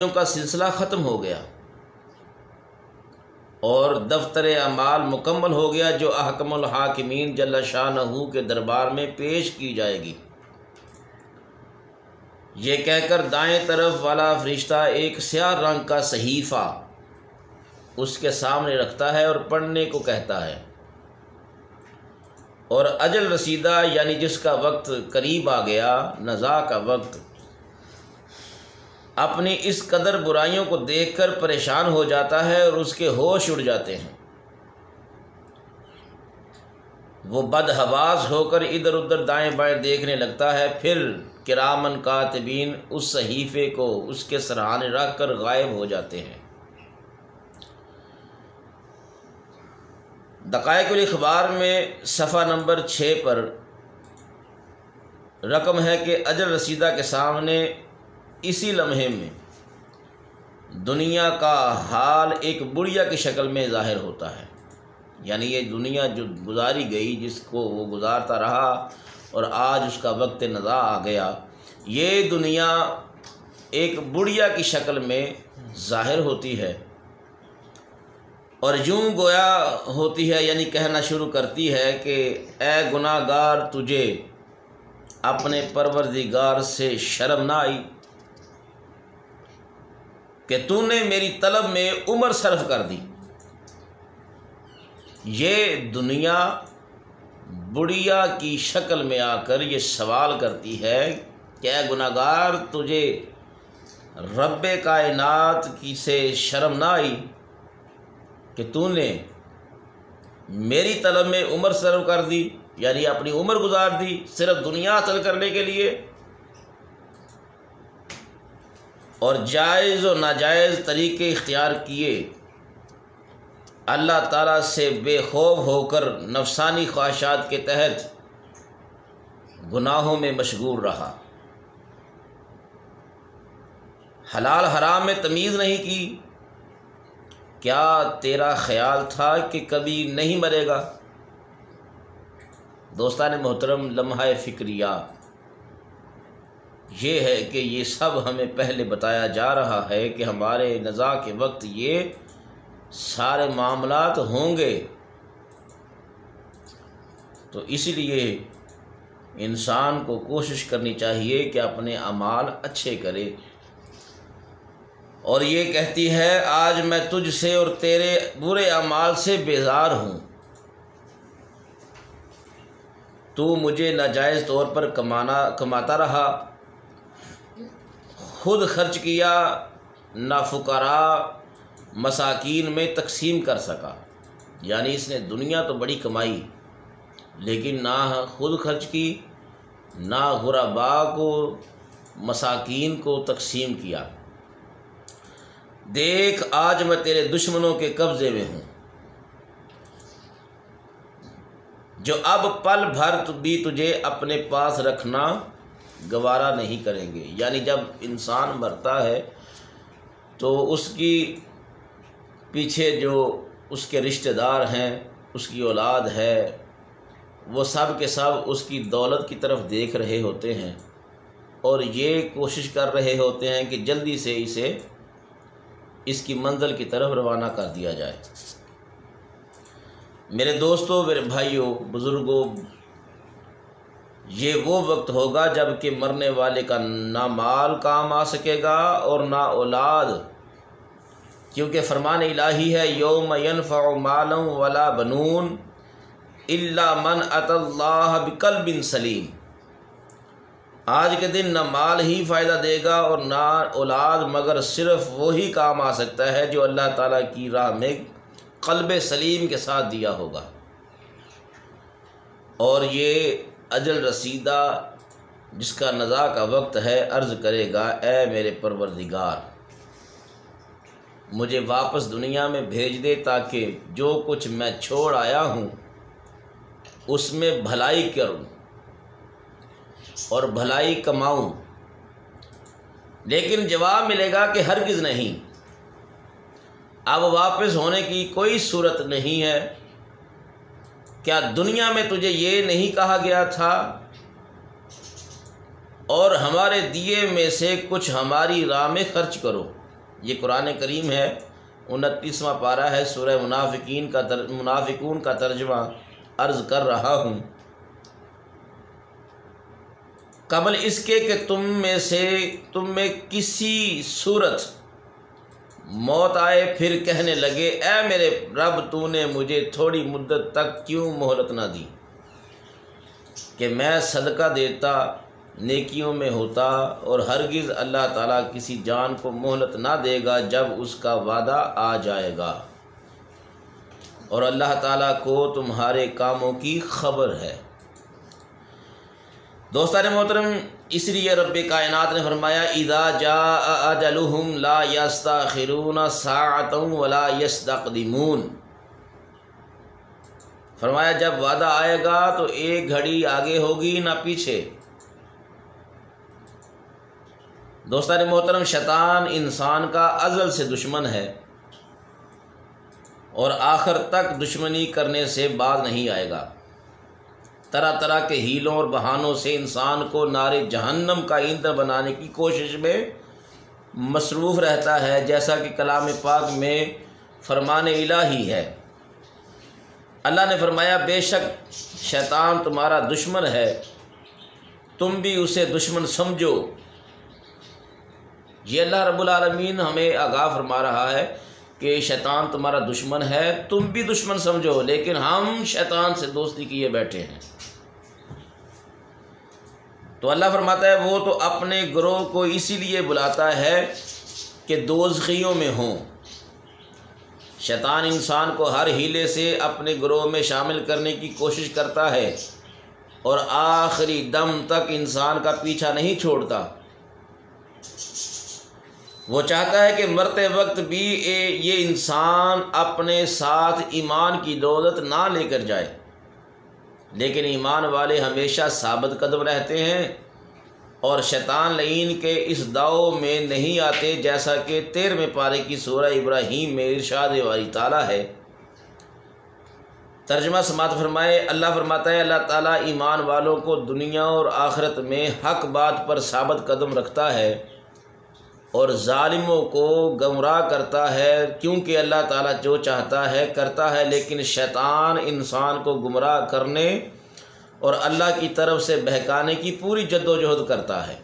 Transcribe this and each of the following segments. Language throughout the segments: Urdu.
کا سلسلہ ختم ہو گیا اور دفتر اعمال مکمل ہو گیا جو احکم الحاکمین جل شانہ کے دربار میں پیش کی جائے گی۔ یہ کہہ کر دائیں طرف والا فرشتہ ایک سیاہ رنگ کا صحیفہ اس کے سامنے رکھتا ہے اور پڑھنے کو کہتا ہے، اور اجل رسیدہ یعنی جس کا وقت قریب آ گیا، نزاع کا وقت، اپنی اس قدر برائیوں کو دیکھ کر پریشان ہو جاتا ہے اور اس کے ہوش اڑ جاتے ہیں۔ وہ بدحواس ہو کر ادھر ادھر دائیں بائیں دیکھنے لگتا ہے، پھر کرامن کاتبین اس صحیفے کو اس کے سرہانے رکھ کر غائب ہو جاتے ہیں۔ دقائق الاخبار میں صفحہ نمبر 6 پر رقم ہے کہ اجل رسیدہ کے سامنے اسی لمحے میں دنیا کا حال ایک بڑھیا کی شکل میں ظاہر ہوتا ہے، یعنی یہ دنیا جو گزاری گئی، جس کو وہ گزارتا رہا اور آج اس کا وقت نزاع آ گیا، یہ دنیا ایک بڑھیا کی شکل میں ظاہر ہوتی ہے اور یوں گویا ہوتی ہے، یعنی کہنا شروع کرتی ہے کہ اے گناہ گار، تجھے اپنے پروردگار سے شرم نہ آئی کہ تو نے میری طلب میں عمر صرف کر دی۔ یہ دنیا بڑھیا کی شکل میں آ کر یہ سوال کرتی ہے کہ اے گناہ گار، تجھے رب کائنات کی سے شرم نہ آئی کہ تو نے میری طلب میں عمر صرف کر دی، یعنی اپنی عمر گزار دی صرف دنیا حاصل کرنے کے لیے، اور جائز و ناجائز طریقے اختیار کیے، اللہ تعالیٰ سے بے خوف ہو کر نفسانی خواہشات کے تحت گناہوں میں مشغول رہا، حلال حرام میں تمیز نہیں کی۔ کیا تیرا خیال تھا کہ کبھی نہیں مرے گا؟ دوستان محترم، لمحہ فکریہ یہ ہے کہ یہ سب ہمیں پہلے بتایا جا رہا ہے کہ ہمارے نزاع کے وقت یہ سارے معاملات ہوں گے، تو اس لیے انسان کو کوشش کرنی چاہیے کہ اپنے اعمال اچھے کرے۔ اور یہ کہتی ہے، آج میں تجھ سے اور تیرے برے اعمال سے بیزار ہوں، تو مجھے ناجائز طور پر کماتا رہا، خود خرچ کیا، نہ فقراء مساکین میں تقسیم کر سکا، یعنی اس نے دنیا تو بڑی کمائی لیکن نہ خود خرچ کی، نہ غرباء کو مساکین کو تقسیم کیا۔ دیکھ، آج میں تیرے دشمنوں کے قبضے میں ہوں، جو اب پل بھر بھی تجھے اپنے پاس رکھنا گوارا نہیں کریں گے۔ یعنی جب انسان مرتا ہے تو اس کی پیچھے جو اس کے رشتہ دار ہیں، اس کی اولاد ہے، وہ سب کے سب اس کی دولت کی طرف دیکھ رہے ہوتے ہیں اور یہ کوشش کر رہے ہوتے ہیں کہ جلدی سے اسے اس کی منزل کی طرف روانہ کر دیا جائے۔ میرے دوستوں، میرے بھائیوں، بزرگوں، یہ وہ وقت ہوگا جب کہ مرنے والے کا نہ مال کام آ سکے گا اور نہ اولاد، کیونکہ فرمان الہی ہے، یوم ینفع مالا ولا بنون الا من اتی اللہ بقلب سلیم۔ آج کے دن نہ مال ہی فائدہ دے گا اور نہ اولاد، مگر صرف وہی کام آ سکتا ہے جو اللہ تعالیٰ کی راہ میں قلب سلیم کے ساتھ دیا ہوگا۔ اور یہ اجل رسیدہ جس کا نزاع کا وقت ہے عرض کرے گا، اے میرے پروردگار، مجھے واپس دنیا میں بھیج دے تاکہ جو کچھ میں چھوڑ آیا ہوں اس میں بھلائی کروں اور بھلائی کماؤں۔ لیکن جواب ملے گا کہ ہرگز نہیں، اب واپس ہونے کی کوئی صورت نہیں ہے۔ کیا دنیا میں تجھے یہ نہیں کہا گیا تھا، اور ہمارے دیے میں سے کچھ ہماری راہ میں خرچ کرو؟ یہ قرآن کریم ہے، 29واں پارہ ہے، سورہ منافقون کا ترجمہ عرض کر رہا ہوں۔ قبل اس کے کہ تم میں کسی صورت موت آئے، پھر کہنے لگے اے میرے رب تو نے مجھے تھوڑی مدت تک کیوں مہلت نہ دی کہ میں صدقہ دیتا، نیکیوں میں ہوتا، اور ہرگز اللہ تعالیٰ کسی جان کو مہلت نہ دے گا جب اس کا وعدہ آ جائے گا، اور اللہ تعالیٰ کو تمہارے کاموں کی خبر ہے۔ دوستان محترم، اس لیے رب کائنات نے فرمایا اذا جاء اجلہم لا یستاخرون ساعۃ ولا یستقدمون، فرمایا جب وعدہ آئے گا تو ایک گھڑی آگے ہوگی نہ پیچھے۔ دوستان محترم، شیطان انسان کا ازل سے دشمن ہے اور آخر تک دشمنی کرنے سے باز نہیں آئے گا۔ طرح طرح کے ہیلوں اور بہانوں سے انسان کو نار جہنم کا ایندھن بنانے کی کوشش میں مصروف رہتا ہے، جیسا کہ کلام پاک میں فرمان الہی ہے۔ اللہ نے فرمایا بے شک شیطان تمہارا دشمن ہے، تم بھی اسے دشمن سمجھو۔ یہ اللہ رب العالمین ہمیں آگاہ فرما رہا ہے کہ شیطان تمہارا دشمن ہے، تم بھی دشمن سمجھو، لیکن ہم شیطان سے دوستی کیے بیٹھے ہیں۔ تو اللہ فرماتا ہے وہ تو اپنے گروہ کو اسی لیے بلاتا ہے کہ دوزخیوں میں ہوں۔ شیطان انسان کو ہر ہیلے سے اپنے گروہ میں شامل کرنے کی کوشش کرتا ہے اور آخری دم تک انسان کا پیچھا نہیں چھوڑتا۔ وہ چاہتا ہے کہ مرتے وقت بھی یہ انسان اپنے ساتھ ایمان کی دولت نہ لے کر جائے، لیکن ایمان والے ہمیشہ ثابت قدم رہتے ہیں اور شیطان لعین کے اس داؤ میں نہیں آتے، جیسا کہ 13ویں پارے کی سورہ ابراہیم میں ارشاد باری تعالیٰ ہے۔ ترجمہ سماعت فرمائے، اللہ فرماتا ہے اللہ تعالیٰ ایمان والوں کو دنیا اور آخرت میں حق بات پر ثابت قدم رکھتا ہے اور ظالموں کو گمراہ کرتا ہے، کیونکہ اللہ تعالیٰ جو چاہتا ہے کرتا ہے، لیکن شیطان انسان کو گمراہ کرنے اور اللہ کی طرف سے بہکانے کی پوری جد و جہد کرتا ہے۔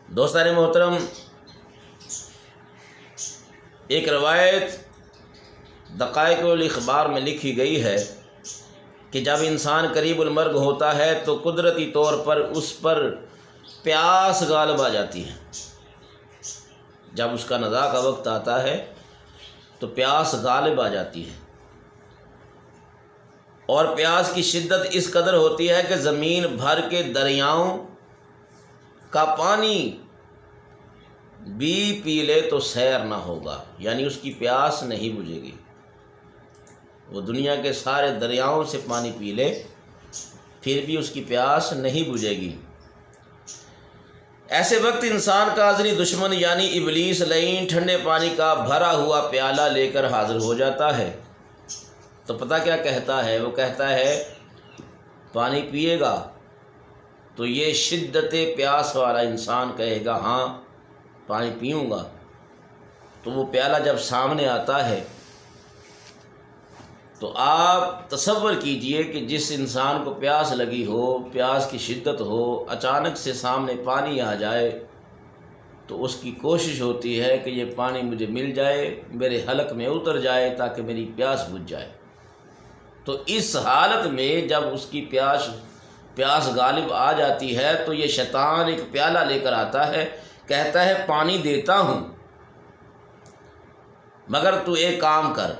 دوستان محترم، ایک روایت دقائق الاخبار میں لکھی گئی ہے کہ جب انسان قریب المرگ ہوتا ہے تو قدرتی طور پر اس پر پیاس غالب آ جاتی ہے۔ جب اس کا نزا کا وقت آتا ہے تو پیاس غالب آ جاتی ہے، اور پیاس کی شدت اس قدر ہوتی ہے کہ زمین بھر کے دریاؤں کا پانی بھی پی لے تو سیر نہ ہوگا، یعنی اس کی پیاس نہیں بجھے گی۔ وہ دنیا کے سارے دریاؤں سے پانی پی لے پھر بھی اس کی پیاس نہیں بجھے گی۔ ایسے وقت انسان کا ازلی دشمن یعنی ابلیس لعین ٹھنڈے پانی کا بھرا ہوا پیالہ لے کر حاضر ہو جاتا ہے۔ تو پتہ کیا کہتا ہے؟ وہ کہتا ہے پانی پیے گا؟ تو یہ شدت پیاس والا انسان کہے گا ہاں پانی پیوں گا۔ تو وہ پیالہ جب سامنے آتا ہے تو آپ تصور کیجئے کہ جس انسان کو پیاس لگی ہو، پیاس کی شدت ہو، اچانک سے سامنے پانی آ جائے تو اس کی کوشش ہوتی ہے کہ یہ پانی مجھے مل جائے، میرے حلق میں اتر جائے تاکہ میری پیاس بجھ جائے۔ تو اس حالت میں جب اس کی پیاس غالب آ جاتی ہے تو یہ شیطان ایک پیالہ لے کر آتا ہے، کہتا ہے پانی دیتا ہوں مگر تو ایک کام کر۔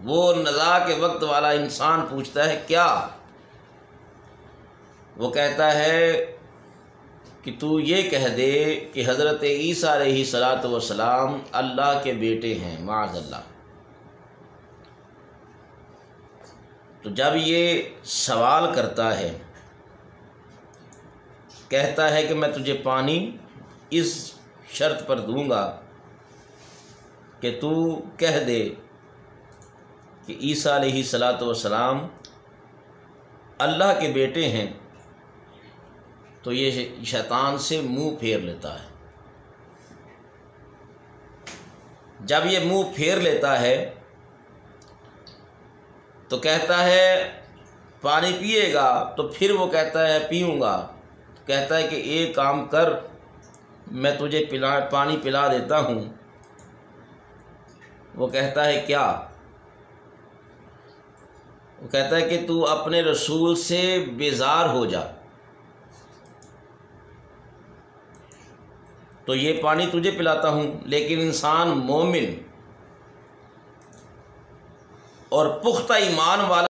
وہ نزا کے وقت والا انسان پوچھتا ہے کیا؟ وہ کہتا ہے کہ تو یہ کہہ دے کہ حضرت عیسیٰ علیہ السلام اللہ کے بیٹے ہیں، معاذ اللہ۔ تو جب یہ سوال کرتا ہے، کہتا ہے کہ میں تجھے پانی اس شرط پر دوں گا کہ تو کہہ دے کہ عیسیٰ علیہ السلام اللہ کے بیٹے ہیں، تو یہ شیطان سے منہ پھیر لیتا ہے۔ جب یہ منہ پھیر لیتا ہے تو کہتا ہے پانی پیے گا، تو پھر وہ کہتا ہے پیوں گا، کہتا ہے کہ ایک کام کر، میں تجھے پانی پلا دیتا ہوں۔ وہ کہتا ہے کیا؟ وہ کہتا ہے کہ تو اپنے رسول سے بیزار ہو جا، تو یہ پانی تجھے پلاتا ہوں۔ لیکن انسان مومن اور پختہ ایمان والا